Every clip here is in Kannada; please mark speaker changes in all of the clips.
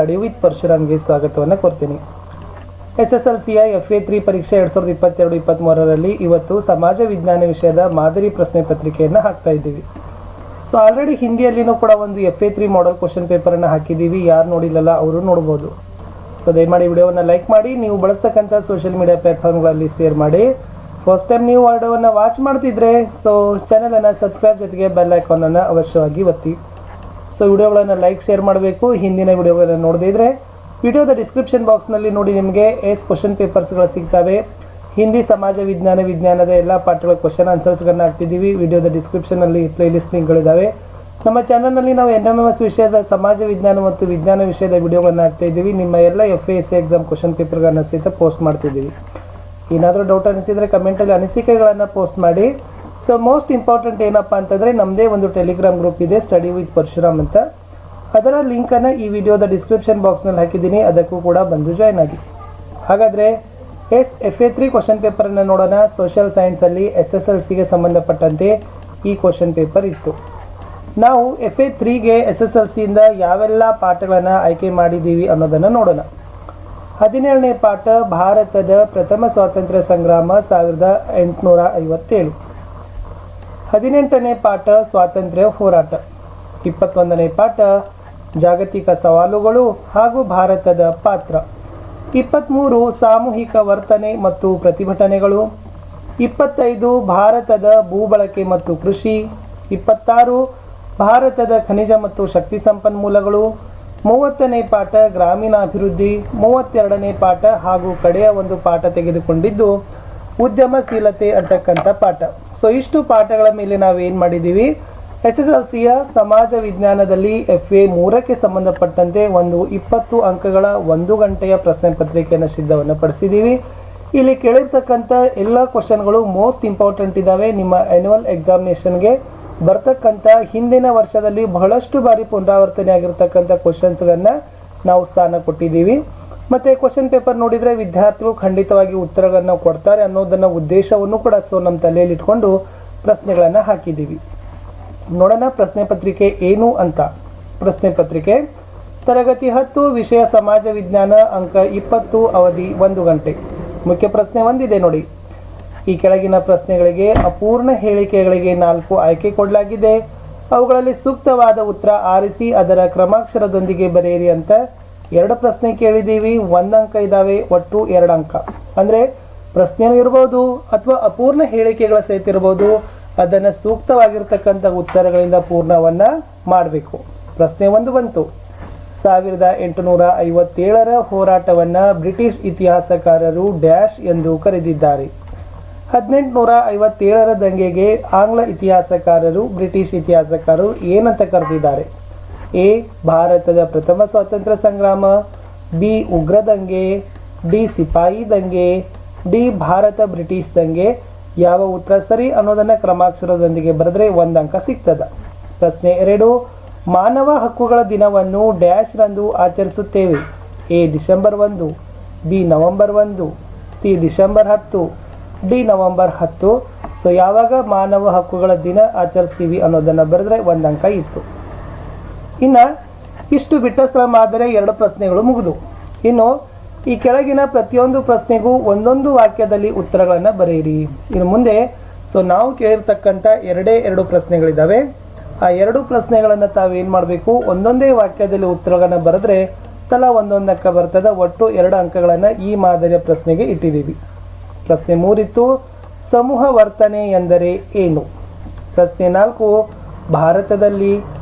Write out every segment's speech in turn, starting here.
Speaker 1: ಸ್ಟಡಿ ವಿತ್ ಪರಶುರಾಮ್ಗೆ ಸ್ವಾಗತವನ್ನು ಕೊಡ್ತೀನಿ. SSLCಯ FA3 ಪರೀಕ್ಷೆ 2022-23ರಲ್ಲಿ ಇವತ್ತು ಸಮಾಜ ವಿಜ್ಞಾನ ವಿಷಯದ ಮಾದರಿ ಪ್ರಶ್ನೆ ಪತ್ರಿಕೆಯನ್ನು ಹಾಕ್ತಾ ಇದ್ದೀವಿ. ಸೊ ಆಲ್ರೆಡಿ ಹಿಂದಿಯಲ್ಲಿನೂ ಕೂಡ ಒಂದು FA3 ಮಾಡೆಲ್ ಕ್ವಶನ್ ಪೇಪರನ್ನು ಹಾಕಿದ್ದೀವಿ. ಯಾರು ನೋಡಿಲ್ಲಲ್ಲ ಅವರು ನೋಡ್ಬೋದು. ಸೊ ದಯಮಾಡಿ ವಿಡಿಯೋವನ್ನು ಲೈಕ್ ಮಾಡಿ, ನೀವು ಬಳಸ್ತಕ್ಕಂಥ ಸೋಷಿಯಲ್ ಮೀಡಿಯಾ ಪ್ಲಾಟ್ಫಾರ್ಮ್ಗಳಲ್ಲಿ ಶೇರ್ ಮಾಡಿ. ಫಸ್ಟ್ ಟೈಮ್ ನೀವು ವಿಡಿಯೋವನ್ನು ವಾಚ್ ಮಾಡ್ತಿದ್ರೆ ಸೊ ಚಾನಲನ್ನು ಸಬ್ಸ್ಕ್ರೈಬ್ ಜೊತೆಗೆ ಬೆಲ್ ಐಕಾನನ್ನು ಅವಶ್ಯವಾಗಿ ಒತ್ತಿ. ಸೊ ವಿಡಿಯೋಗಳನ್ನು ಲೈಕ್ ಶೇರ್ ಮಾಡಬೇಕು. ಹಿಂದಿನ ವಿಡಿಯೋಗಳನ್ನು ನೋಡದಿದ್ರೆ ವಿಡಿಯೋದ ಡಿಸ್ಕ್ರಿಪ್ಷನ್ ಬಾಕ್ಸ್ನಲ್ಲಿ ನೋಡಿ, ನಿಮಗೆ ಕ್ವಶನ್ ಪೇಪರ್ಸ್ಗಳು ಸಿಗ್ತವೆ. ಹಿಂದಿ, ಸಮಾಜ ವಿಜ್ಞಾನದ ಎಲ್ಲ ಪಾಠಗಳ ಕ್ವಶನ್ ಆನ್ಸರ್ಸ್ಗಳನ್ನ ಹಾಕ್ತಿದ್ದೀವಿ. ವಿಡಿಯೋದ ಡಿಸ್ಕ್ರಿಪ್ಷನಲ್ಲಿ ಪ್ಲೇಲಿಸ್ಟ್ ಲಿಂಕ್ಗಳಿದ್ದಾವೆ. ನಮ್ಮ ಚಾನಲ್ನಲ್ಲಿ ನಾವು NMS ವಿಷಯದ ಸಮಾಜ ವಿಜ್ಞಾನ ಮತ್ತು ವಿಜ್ಞಾನ ವಿಷಯದ ವಿಡಿಯೋಗಳನ್ನು ಹಾಕ್ತಾ ಇದ್ದೀವಿ. ನಿಮ್ಮ ಎಲ್ಲ FASC ಎಕ್ಸಾಮ್ ಕ್ವಶನ್ ಪೇಪರ್ಗಳನ್ನು ಸಹಿತ ಪೋಸ್ಟ್ ಮಾಡ್ತಿದ್ದೀವಿ. ಏನಾದರೂ ಡೌಟ್ ಅನಿಸಿದರೆ ಕಮೆಂಟಲ್ಲಿ ಅನಿಸಿಕೆಗಳನ್ನು ಪೋಸ್ಟ್ ಮಾಡಿ. ಸೊ ಮೋಸ್ಟ್ ಇಂಪಾರ್ಟೆಂಟ್ ಏನಪ್ಪ ಅಂತಂದರೆ, ನಮ್ಮದೇ ಒಂದು ಟೆಲಿಗ್ರಾಮ್ ಗ್ರೂಪ್ ಇದೆ, ಸ್ಟಡಿ ವಿತ್ ಪರಶುರಾಮ್ ಅಂತ. ಅದರ ಲಿಂಕನ್ನು ಈ ವಿಡಿಯೋದ ಡಿಸ್ಕ್ರಿಪ್ಷನ್ ಬಾಕ್ಸ್ನಲ್ಲಿ ಹಾಕಿದ್ದೀನಿ, ಅದಕ್ಕೂ ಕೂಡ ಬಂದು ಜಾಯ್ನ್ ಆಗಿ. ಹಾಗಾದರೆ FA3 ಕ್ವಶನ್ ಪೇಪರನ್ನು ನೋಡೋಣ. ಸೋಷಿಯಲ್ ಸೈನ್ಸಲ್ಲಿ SSLCಗೆ ಸಂಬಂಧಪಟ್ಟಂತೆ ಈ ಕ್ವಶನ್ ಪೇಪರ್ ಇತ್ತು. ನಾವು FA3ಗೆ SSLCಯಿಂದ ಯಾವೆಲ್ಲ ಪಾಠಗಳನ್ನು ಆಯ್ಕೆ ಮಾಡಿದ್ದೀವಿ ಅನ್ನೋದನ್ನು ನೋಡೋಣ. 17ನೇ ಪಾಠ ಭಾರತದ ಪ್ರಥಮ ಸ್ವಾತಂತ್ರ್ಯ ಸಂಗ್ರಾಮ 1857. 18ನೇ ಪಾಠ ಸ್ವಾತಂತ್ರ್ಯ ಹೋರಾಟ. 21ನೇ ಪಾಠ ಜಾಗತಿಕ ಸವಾಲುಗಳು ಹಾಗೂ ಭಾರತದ ಪಾತ್ರ. 23 ಸಾಮೂಹಿಕ ವರ್ತನೆ ಮತ್ತು ಪ್ರತಿಭಟನೆಗಳು. 25 ಭಾರತದ ಭೂಬಳಕೆ ಮತ್ತು ಕೃಷಿ. 26 ಭಾರತದ ಖನಿಜ ಮತ್ತು ಶಕ್ತಿ ಸಂಪನ್ಮೂಲಗಳು. 30ನೇ ಪಾಠ ಗ್ರಾಮೀಣಾಭಿವೃದ್ಧಿ. 32ನೇ ಪಾಠ ಹಾಗೂ ಕಡೆಯ ಒಂದು ಪಾಠ ತೆಗೆದುಕೊಂಡಿದ್ದು ಉದ್ಯಮಶೀಲತೆ ಅಂತಕ್ಕಂಥ ಪಾಠ. ಸೊ ಇಷ್ಟು ಪಾಠಗಳ ಮೇಲೆ ನಾವೇನು ಮಾಡಿದ್ದೀವಿ, SSLCಯ ಸಮಾಜ ವಿಜ್ಞಾನದಲ್ಲಿ FA3ಕ್ಕೆ ಸಂಬಂಧಪಟ್ಟಂತೆ ಒಂದು 20 ಅಂಕಗಳ 1 ಗಂಟೆಯ ಪ್ರಶ್ನೆ ಪತ್ರಿಕೆಯನ್ನು ಸಿದ್ಧವನ್ನು ಪಡಿಸಿದ್ದೀವಿ. ಇಲ್ಲಿ ಕೇಳಿರ್ತಕ್ಕಂಥ ಎಲ್ಲ ಕ್ವಶನ್ಗಳು ಮೋಸ್ಟ್ ಇಂಪಾರ್ಟೆಂಟ್ ಇದ್ದಾವೆ. ನಿಮ್ಮ ಆ್ಯನ್ಯುವಲ್ ಎಕ್ಸಾಮಿನೇಷನ್ಗೆ ಬರ್ತಕ್ಕಂಥ ಹಿಂದಿನ ವರ್ಷದಲ್ಲಿ ಬಹಳಷ್ಟು ಬಾರಿ ಪುನರಾವರ್ತನೆ ಆಗಿರ್ತಕ್ಕಂಥ ಕ್ವಶನ್ಸ್ಗಳನ್ನು ನಾವು ಸ್ಥಾನ ಕೊಟ್ಟಿದ್ದೀವಿ. ಮತ್ತು ಕ್ವಶನ್ ಪೇಪರ್ ನೋಡಿದರೆ ವಿದ್ಯಾರ್ಥಿಗಳು ಖಂಡಿತವಾಗಿ ಉತ್ತರಗಳನ್ನು ಕೊಡ್ತಾರೆ ಅನ್ನೋದನ್ನು ಉದ್ದೇಶವನ್ನು ಕೂಡ ನಮ್ಮ ತಲೆಯಲ್ಲಿ ಇಟ್ಕೊಂಡು ಪ್ರಶ್ನೆಗಳನ್ನು ಹಾಕಿದ್ದೀವಿ. ನೋಡೋಣ ಪ್ರಶ್ನೆ ಪತ್ರಿಕೆ ಏನು ಅಂತ. ಪ್ರಶ್ನೆ ಪತ್ರಿಕೆ ತರಗತಿ 10 ವಿಷಯ ಸಮಾಜ ವಿಜ್ಞಾನ, ಅಂಕ 20, ಅವಧಿ 1 ಗಂಟೆ. ಮುಖ್ಯ ಪ್ರಶ್ನೆ ಒಂದಿದೆ ನೋಡಿ. ಈ ಕೆಳಗಿನ ಪ್ರಶ್ನೆಗಳಿಗೆ ಅಪೂರ್ಣ ಹೇಳಿಕೆಗಳಿಗೆ 4 ಆಯ್ಕೆ ಕೊಡಲಾಗಿದೆ. ಅವುಗಳಲ್ಲಿ ಸೂಕ್ತವಾದ ಉತ್ತರ ಆರಿಸಿ ಅದರ ಕ್ರಮಾಕ್ಷರದೊಂದಿಗೆ ಬರೆಯಿರಿ ಅಂತ 2 ಪ್ರಶ್ನೆ ಕೇಳಿದ್ದೀವಿ. 1 ಅಂಕ ಇದ್ದಾವೆ, ಒಟ್ಟು 2 ಅಂಕ. ಅಂದರೆ ಪ್ರಶ್ನೆನೂ ಇರ್ಬೋದು ಅಥವಾ ಅಪೂರ್ಣ ಹೇಳಿಕೆಗಳ ಸಹಿತ ಇರ್ಬೋದು. ಅದನ್ನು ಸೂಕ್ತವಾಗಿರ್ತಕ್ಕಂಥ ಉತ್ತರಗಳಿಂದ ಪೂರ್ಣವನ್ನು ಮಾಡಬೇಕು. ಪ್ರಶ್ನೆ 1 ಬಂತು. 1857ರ ಹೋರಾಟವನ್ನು ಬ್ರಿಟಿಷ್ ಇತಿಹಾಸಕಾರರು ಡ್ಯಾಶ್ ಎಂದು ಕರೆದಿದ್ದಾರೆ. 1857ರ ದಂಗೆಗೆ ಆಂಗ್ಲ ಇತಿಹಾಸಕಾರರು, ಬ್ರಿಟಿಷ್ ಇತಿಹಾಸಕಾರರು ಏನಂತ ಕರೆದಿದ್ದಾರೆ? A ಭಾರತದ ಪ್ರಥಮ ಸ್ವಾತಂತ್ರ್ಯ ಸಂಗ್ರಾಮ, B ಉಗ್ರ ದಂಗೆ, D ಸಿಪಾಯಿ ದಂಗೆ, D ಭಾರತ ಬ್ರಿಟಿಷ್ ದಂಗೆ. ಯಾವ ಉತ್ತರ ಸರಿ ಅನ್ನೋದನ್ನು ಕ್ರಮಾಕ್ಷರದೊಂದಿಗೆ ಬರೆದ್ರೆ 1 ಅಂಕ ಸಿಗ್ತದ. ಪ್ರಶ್ನೆ 2, ಮಾನವ ಹಕ್ಕುಗಳ ದಿನವನ್ನು ಡ್ಯಾಶ್ ರಂದು ಆಚರಿಸುತ್ತೇವೆ? A December 1, B November 1, C December 10, D November 10. So ಯಾವಾಗ ಮಾನವ ಹಕ್ಕುಗಳ ದಿನ ಆಚರಿಸ್ತೀವಿ ಅನ್ನೋದನ್ನು ಬರೆದ್ರೆ 1 ಅಂಕ ಇತ್ತು. ಇನ್ನು ಇಷ್ಟು ಬಿಟ್ಟ ಸ್ಥಳ ಮಾದರಿ 2 ಪ್ರಶ್ನೆಗಳು ಮುಗಿದು. ಇನ್ನು ಈ ಕೆಳಗಿನ ಪ್ರತಿಯೊಂದು ಪ್ರಶ್ನೆಗೂ ಒಂದೊಂದು ವಾಕ್ಯದಲ್ಲಿ ಉತ್ತರಗಳನ್ನು ಬರೆಯಿರಿ. ಇನ್ನು ಮುಂದೆ ನಾವು ಕೇಳಿರ್ತಕ್ಕಂಥ 2 ಪ್ರಶ್ನೆಗಳಿದ್ದಾವೆ. ಆ 2 ಪ್ರಶ್ನೆಗಳನ್ನು ತಾವೇನು ಮಾಡಬೇಕು, ಒಂದೊಂದೇ ವಾಕ್ಯದಲ್ಲಿ ಉತ್ತರಗಳನ್ನು ಬರೆದ್ರೆ ತಲಾ 1 ಅಂಕ ಬರ್ತದೆ. ಒಟ್ಟು 2 ಅಂಕಗಳನ್ನು ಈ ಮಾದರಿಯ ಪ್ರಶ್ನೆಗೆ ಇಟ್ಟಿದ್ದೀವಿ. ಪ್ರಶ್ನೆ 3 ಇತ್ತು, ಸಮೂಹ ವರ್ತನೆ ಎಂದರೆ ಏನು? ಪ್ರಶ್ನೆ 4, ಭಾರತದಲ್ಲಿ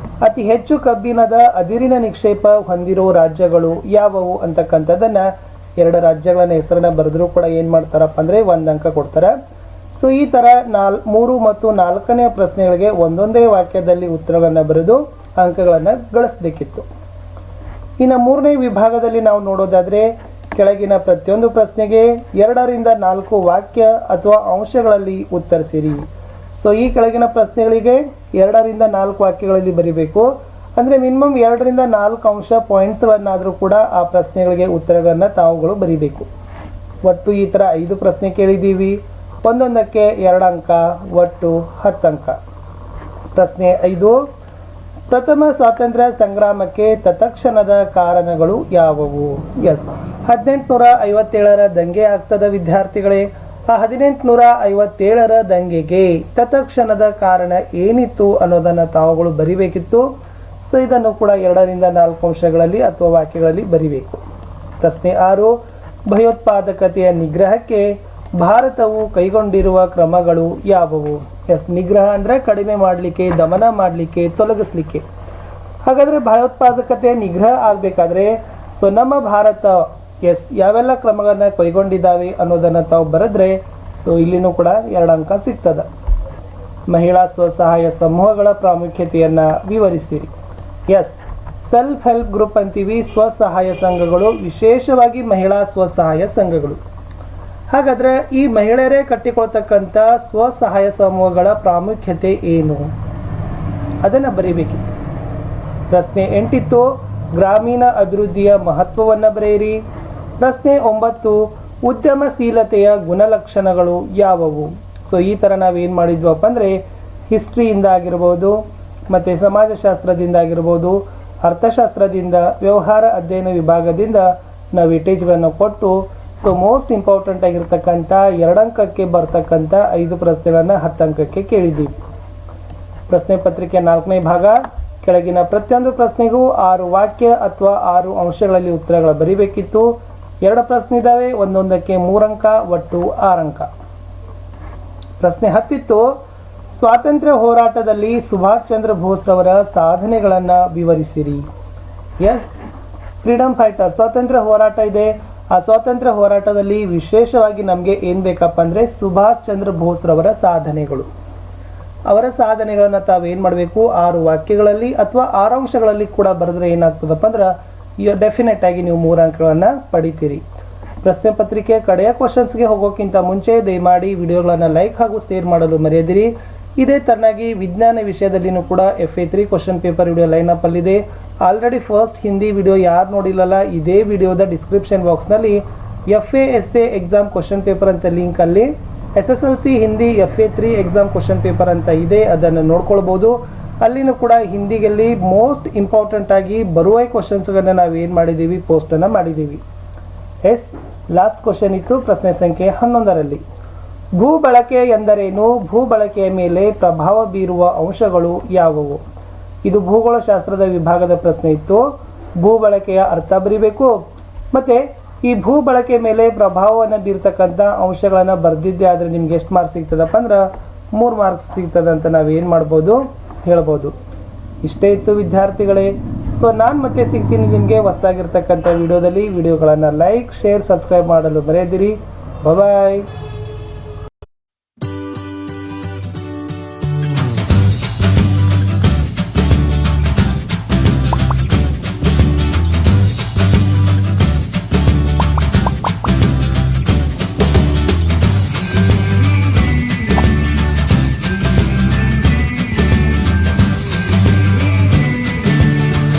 Speaker 1: ಅತಿ ಹೆಚ್ಚು ಕಬ್ಬಿಣದ ಅದಿರಿನ ನಿಕ್ಷೇಪ ಹೊಂದಿರೋ ರಾಜ್ಯಗಳು ಯಾವುವು ಅಂತಕ್ಕಂಥದ್ದನ್ನು 2 ರಾಜ್ಯಗಳನ್ನ ಹೆಸರನ್ನ ಬರೆದರೂ ಕೂಡ ಏನು ಮಾಡ್ತಾರಪ್ಪ ಅಂದರೆ 1 ಅಂಕ ಕೊಡ್ತಾರೆ. ಸೊ ಈ ಥರ 3 ಮತ್ತು 4ನೇ ಪ್ರಶ್ನೆಗಳಿಗೆ ಒಂದೊಂದೇ ವಾಕ್ಯದಲ್ಲಿ ಉತ್ತರಗಳನ್ನು ಬರೆದು ಅಂಕಗಳನ್ನು ಗಳಿಸಬೇಕಿತ್ತು. ಇನ್ನು 3ನೇ ವಿಭಾಗದಲ್ಲಿ ನಾವು ನೋಡೋದಾದರೆ ಕೆಳಗಿನ ಪ್ರತಿಯೊಂದು ಪ್ರಶ್ನೆಗೆ 2 ರಿಂದ 4 ವಾಕ್ಯ ಅಥವಾ ಅಂಶಗಳಲ್ಲಿ ಉತ್ತರಿಸಿರಿ. ಸೊ ಈ ಕೆಳಗಿನ ಪ್ರಶ್ನೆಗಳಿಗೆ 2 ರಿಂದ 4 ವಾಕ್ಯಗಳಲ್ಲಿ ಬರೀಬೇಕು. ಅಂದರೆ ಮಿನಿಮಮ್ 2 ರಿಂದ 4 ಅಂಶ ಪಾಯಿಂಟ್ಸ್ಗಳನ್ನಾದರೂ ಕೂಡ ಆ ಪ್ರಶ್ನೆಗಳಿಗೆ ಉತ್ತರಗಳನ್ನು ತಾವುಗಳು ಬರೀಬೇಕು. ಒಟ್ಟು ಈ ಥರ 5 ಪ್ರಶ್ನೆ ಕೇಳಿದ್ದೀವಿ. ಒಂದೊಂದಕ್ಕೆ 2 ಅಂಕ, ಒಟ್ಟು 10 ಅಂಕ. ಪ್ರಶ್ನೆ 5, ಪ್ರಥಮ ಸ್ವಾತಂತ್ರ್ಯ ಸಂಗ್ರಾಮಕ್ಕೆ ತತ್ಕ್ಷಣದ ಕಾರಣಗಳು ಯಾವುವು? ಎಸ್, 1857ರ ದಂಗೆ ಆಗ್ತದ ವಿದ್ಯಾರ್ಥಿಗಳೇ. ಆ 1857ರ ದಂಗೆಗೆ ತತ್ಕ್ಷಣದ ಕಾರಣ ಏನಿತ್ತು ಅನ್ನೋದನ್ನು ತಾವುಗಳು ಬರಿಬೇಕಿತ್ತು. ಸೊ ಇದನ್ನು ಕೂಡ 2ರಿಂದ 4 ಅಂಶಗಳಲ್ಲಿ ಅಥವಾ ವಾಕ್ಯಗಳಲ್ಲಿ ಬರಿಬೇಕು. ಪ್ರಶ್ನೆ 6, ಭಯೋತ್ಪಾದಕತೆಯ ನಿಗ್ರಹಕ್ಕೆ ಭಾರತವು ಕೈಗೊಂಡಿರುವ ಕ್ರಮಗಳು ಯಾವುವು? ಎಸ್, ನಿಗ್ರಹ ಅಂದರೆ ಕಡಿಮೆ ಮಾಡಲಿಕ್ಕೆ, ದಮನ ಮಾಡಲಿಕ್ಕೆ, ತೊಲಗಿಸ್ಲಿಕ್ಕೆ. ಹಾಗಾದರೆ ಭಯೋತ್ಪಾದಕತೆ ನಿಗ್ರಹ ಆಗಬೇಕಾದ್ರೆ ಸೊ ನಮ್ಮ ಭಾರತ ಯಾವೆಲ್ಲ ಕ್ರಮಗಳನ್ನ ಕೈಗೊಂಡಿದ್ದಾವೆ ಅನ್ನೋದನ್ನು ತಾವು ಬರೆದ್ರೆ ಸೊ ಇಲ್ಲಿನೂ ಕೂಡ 2 ಅಂಕ ಸಿಗ್ತದ. ಮಹಿಳಾ ಸ್ವಸಹಾಯ ಸಮೂಹಗಳ ಪ್ರಾಮುಖ್ಯತೆಯನ್ನು ವಿವರಿಸಿರಿ. ಎಸ್, ಸೆಲ್ಫ್ ಹೆಲ್ಪ್ ಗ್ರೂಪ್ ಅಂತೀವಿ, ಸ್ವಸಹಾಯ ಸಂಘಗಳು, ವಿಶೇಷವಾಗಿ ಮಹಿಳಾ ಸ್ವಸಹಾಯ ಸಂಘಗಳು. ಹಾಗಾದರೆ ಈ ಮಹಿಳೆಯರೇ ಕಟ್ಟಿಕೊಳ್ತಕ್ಕಂಥ ಸ್ವಸಹಾಯ ಸಮೂಹಗಳ ಪ್ರಾಮುಖ್ಯತೆ ಏನು ಅದನ್ನು ಬರೀಬೇಕಿತ್ತು. ಪ್ರಶ್ನೆ 8 ಗ್ರಾಮೀಣ ಅಭಿವೃದ್ಧಿಯ ಮಹತ್ವವನ್ನು ಬರೆಯಿರಿ. ಪ್ರಶ್ನೆ 9 ಉದ್ಯಮಶೀಲತೆಯ ಗುಣಲಕ್ಷಣಗಳು ಯಾವುವು? ಸೊ ಈ ಥರ ನಾವೇನು ಮಾಡಿದ್ವಪ್ಪ ಅಂದರೆ ಹಿಸ್ಟ್ರಿಯಿಂದ ಆಗಿರ್ಬೋದು, ಮತ್ತು ಸಮಾಜಶಾಸ್ತ್ರದಿಂದ ಆಗಿರ್ಬೋದು, ಅರ್ಥಶಾಸ್ತ್ರದಿಂದ, ವ್ಯವಹಾರ ಅಧ್ಯಯನ ವಿಭಾಗದಿಂದ ನಾವು ವೇಟೇಜ್ಗಳನ್ನು ಕೊಟ್ಟು ಸೊ ಮೋಸ್ಟ್ ಇಂಪಾರ್ಟೆಂಟ್ ಆಗಿರ್ತಕ್ಕಂಥ 2 ಅಂಕಕ್ಕೆ ಬರ್ತಕ್ಕಂಥ 5 ಪ್ರಶ್ನೆಗಳನ್ನು 10 ಅಂಕಕ್ಕೆ ಕೇಳಿದ್ದೀವಿ. ಪ್ರಶ್ನೆ ಪತ್ರಿಕೆ 4ನೇ ಭಾಗ. ಕೆಳಗಿನ ಪ್ರತಿಯೊಂದು ಪ್ರಶ್ನೆಗೂ 6 ವಾಕ್ಯ ಅಥವಾ 6 ಅಂಶಗಳಲ್ಲಿ ಉತ್ತರಗಳು ಬರೀಬೇಕಿತ್ತು. 2 ಪ್ರಶ್ನೆ ಇದ್ದಾವೆ, ಒಂದೊಂದಕ್ಕೆ 3 ಅಂಕ, ಒಟ್ಟು 6 ಅಂಕ. ಪ್ರಶ್ನೆ 10 ಸ್ವಾತಂತ್ರ್ಯ ಹೋರಾಟದಲ್ಲಿ ಸುಭಾಷ್ ಚಂದ್ರ ಬೋಸ್ರವರ ಸಾಧನೆಗಳನ್ನು ವಿವರಿಸಿರಿ. ಎಸ್, ಫ್ರೀಡಮ್ ಫೈಟರ್ ಸ್ವಾತಂತ್ರ್ಯ ಹೋರಾಟ ಇದೆ. ಆ ಸ್ವಾತಂತ್ರ್ಯ ಹೋರಾಟದಲ್ಲಿ ವಿಶೇಷವಾಗಿ ನಮಗೆ ಏನು ಬೇಕಪ್ಪ ಅಂದರೆ ಸುಭಾಷ್ ಚಂದ್ರ ಬೋಸ್ರವರ ಸಾಧನೆಗಳು. ಅವರ ಸಾಧನೆಗಳನ್ನು ತಾವೇನು ಮಾಡಬೇಕು 6 ವಾಕ್ಯಗಳಲ್ಲಿ ಅಥವಾ 6 ಅಂಶಗಳಲ್ಲಿ ಕೂಡ ಬರೆದ್ರೆ ಏನಾಗ್ತದಪ್ಪ ಅಂದ್ರೆ ಡೆಫಿನೆಟ್ ಆಗಿ ನೀವು 3 ಅಂಕಗಳನ್ನು ಪಡಿತೀರಿ. ಪ್ರಶ್ನೆ ಪತ್ರಿಕೆ ಕಡೆಯ ಕ್ವಶನ್ಸ್ಗೆ ಹೋಗೋಕ್ಕಿಂತ ಮುಂಚೆ ದಯಮಾಡಿ ವಿಡಿಯೋಗಳನ್ನು ಲೈಕ್ ಹಾಗೂ ಶೇರ್ ಮಾಡಲು ಮರೆಯದಿರಿ. ಇದೇ ತರನಾಗಿ ವಿಜ್ಞಾನ ವಿಷಯದಲ್ಲಿನೂ ಕೂಡ FA3 question paper video lineup ಅಲ್ಲಿದೆ. ಆಲ್ರೆಡಿ ಫಸ್ಟ್ ಹಿಂದಿ ವಿಡಿಯೋ ಯಾರು ನೋಡಿಲ್ಲಲ್ಲ, ಇದೇ ವಿಡಿಯೋದ ಡಿಸ್ಕ್ರಿಪ್ಷನ್ ಬಾಕ್ಸ್ನಲ್ಲಿ FA ಎಕ್ಸಾಮ್ ಕ್ವಶನ್ ಪೇಪರ್ ಅಂತ ಲಿಂಕಲ್ಲಿ SSLC Hindi FA3 exam question paper ಅಂತ ಇದೆ, ಅದನ್ನು ನೋಡ್ಕೊಳ್ಬೋದು. ಅಲ್ಲಿನೂ ಕೂಡ ಹಿಂದಿಯಲ್ಲಿ ಮೋಸ್ಟ್ ಇಂಪಾರ್ಟೆಂಟ್ ಆಗಿ ಬರುವ ಕ್ವಶನ್ಸ್ಗಳನ್ನು ನಾವು ಏನು ಮಾಡಿದ್ದೀವಿ, ಪೋಸ್ಟನ್ನು ಮಾಡಿದ್ದೀವಿ. ಎಸ್, ಲಾಸ್ಟ್ ಕ್ವಶನ್ ಇತ್ತು ಪ್ರಶ್ನೆ ಸಂಖ್ಯೆ 11ರಲ್ಲಿ. ಭೂ ಬಳಕೆ ಎಂದರೇನು? ಭೂ ಬಳಕೆಯ ಮೇಲೆ ಪ್ರಭಾವ ಬೀರುವ ಅಂಶಗಳು ಯಾವುವು? ಇದು ಭೂಗೋಳಶಾಸ್ತ್ರದ ವಿಭಾಗದ ಪ್ರಶ್ನೆ ಇತ್ತು. ಭೂ ಬಳಕೆಯ ಅರ್ಥ ಬರೀಬೇಕು, ಮತ್ತು ಈ ಭೂ ಬಳಕೆ ಮೇಲೆ ಪ್ರಭಾವವನ್ನು ಬೀರ್ತಕ್ಕಂಥ ಅಂಶಗಳನ್ನು ಬರೆದಿದ್ದೆ ಆದರೆ ನಿಮ್ಗೆ ಎಷ್ಟು ಮಾರ್ಕ್ಸ್ ಸಿಗ್ತದಪ್ಪ ಅಂದ್ರೆ 3 ಮಾರ್ಕ್ಸ್ ಸಿಗ್ತದೆ ಅಂತ ನಾವೇನು ಮಾಡ್ಬೋದು ಹೇಳ್ಬೋದು. ಇಷ್ಟೇ ಇತ್ತು ವಿದ್ಯಾರ್ಥಿಗಳೇ. ಸೊ ನಾನು ಮತ್ತೆ ಸಿಗ್ತೀನಿ ನಿಮಗೆ ಹೊಸದಾಗಿರ್ತಕ್ಕಂಥ ವಿಡಿಯೋದಲ್ಲಿ. ವಿಡಿಯೋಗಳನ್ನು ಲೈಕ್, ಶೇರ್, ಸಬ್ಸ್ಕ್ರೈಬ್ ಮಾಡಲು ಮರೆಯದಿರಿ. ಬಾಯ್.